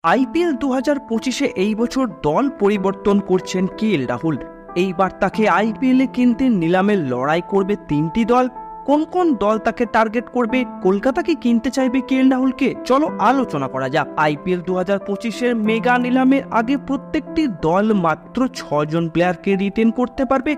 IPL 2025-এ এই বছর দল পরিবর্তন করছেন কেএল রাহুল। এইবার তাকে আইপিএলে কিনতে নিলামে লড়াই করবে তিনটি দল। কোন কোন দল তাকে টার্গেট করবে? কলকাতা কি কিনতে চাইবে কেএল রাহুলকে? চলো আলোচনা করা যাক। আইপিএল 2025-এর মেগা নিলামের আগে প্রত্যেকটি দল মাত্র 6 জন প্লেয়ারকে রিটেন করতে পারবে,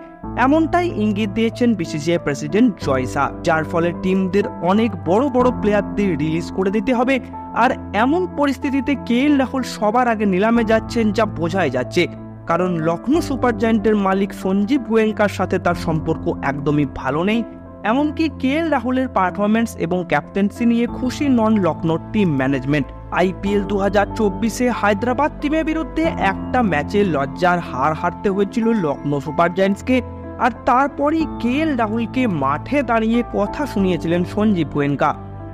এমনটাই ইঙ্গিত দিয়েছেন বিসিসিআই প্রেসিডেন্ট জয় শাহ, যার ফলে টিমদের অনেক বড় বড় প্লেয়ারদের রিলিজ করে দিতে হবে। আর এমন পরিস্থিতিতে কেএল রাহুল সবার আগে নিলামে যাচ্ছেন, যা বোঝাই যাচ্ছে, কারণ লখনৌ সুপার জায়ান্টের মালিক সঞ্জীব গোয়েঙ্কার সাথে তার সম্পর্ক একদমই ভালো নেই। এমনকি কেএল রাহুলের পারফরমেন্স এবং ক্যাপ্টেন্সি নিয়ে খুশি নন লখনৌর টিম ম্যানেজমেন্ট। আইপিএল 2024-এ হায়দ্রাবাদ টিমের বিরুদ্ধে একটা ম্যাচে লজ্জার হার হারতে হয়েছিল লখনৌ সুপার জায়ান্টসকে, আর তারপরই কেএল রাহুলকে মাঠে দাঁড়িয়ে কথা শুনিয়েছিলেন সঞ্জীব গোয়েঙ্কা।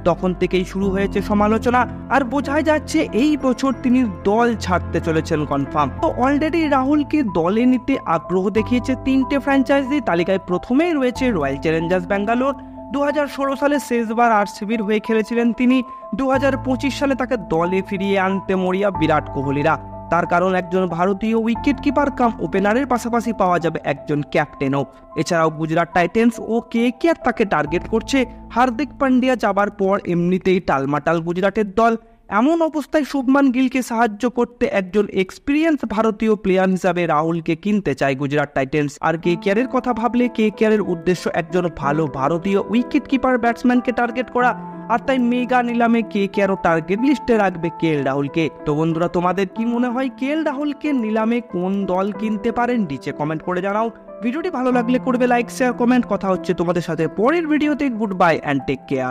তখন থেকেই শুরু হয়েছে সমালোচনা, আর বোঝাই যাচ্ছে এই বছর তিনি দল ছাড়তে চলেছেন কনফার্ম। তো অলরেডি রাহুলকে দলে নিতে আগ্রহ দেখিয়েছে তিনটে ফ্র্যাঞ্চাইজি। তালিকায় প্রথমেই রয়েছে রয়্যাল চ্যালেঞ্জার্স ব্যাঙ্গালোর। 2016 সালে শেষবার আরসিবির হয়ে খেলেছিলেন তিনি। 2025 সালে তাকে দলে ফিরিয়ে আনতে মরিয়া বিরাট কোহলিরা। তার কারণ একজন ভারতীয় উইকেট কিপার কাম ওপেনারের পাশাপাশি পাওয়া যাবে একজন ক্যাপ্টেনও। এছাড়াও গুজরাট টাইটেন্স ও কেকেআর তাকে টার্গেট করছে। হার্দিক পান্ডিয়া যাবার পর এমনিতেই টালমাটাল গুজরাটের দল। এমন অবস্থায় শুভমান গিলকে সাহায্য করতে একজন এক্সপিরিয়েন্স ভারতীয় প্লেয়ার হিসাবে রাহুলকে কিনতে চায় গুজরাট টাইটেন্স। আর কেকেআরের কথা ভাবলে কেকেআরের উদ্দেশ্য একজন ভালো ভারতীয় উইকেট কিপার ব্যাটসম্যানকে টার্গেট করা, আর তাই মেগা নিলামে কেকেআরও টার্গেট লিস্টে রাখবে কেএল রাহুলকে। তো বন্ধুরা, তোমাদের কি মনে হয় কেএল রাহুলকে নিলামে কোন দল কিনতে পারেন? নিচে কমেন্ট করে জানাও। ভিডিওটি ভালো লাগলে করবে লাইক, শেয়ার, কমেন্ট। কথা হচ্ছে তোমাদের সাথে পরের ভিডিওতে। Good bye and take care.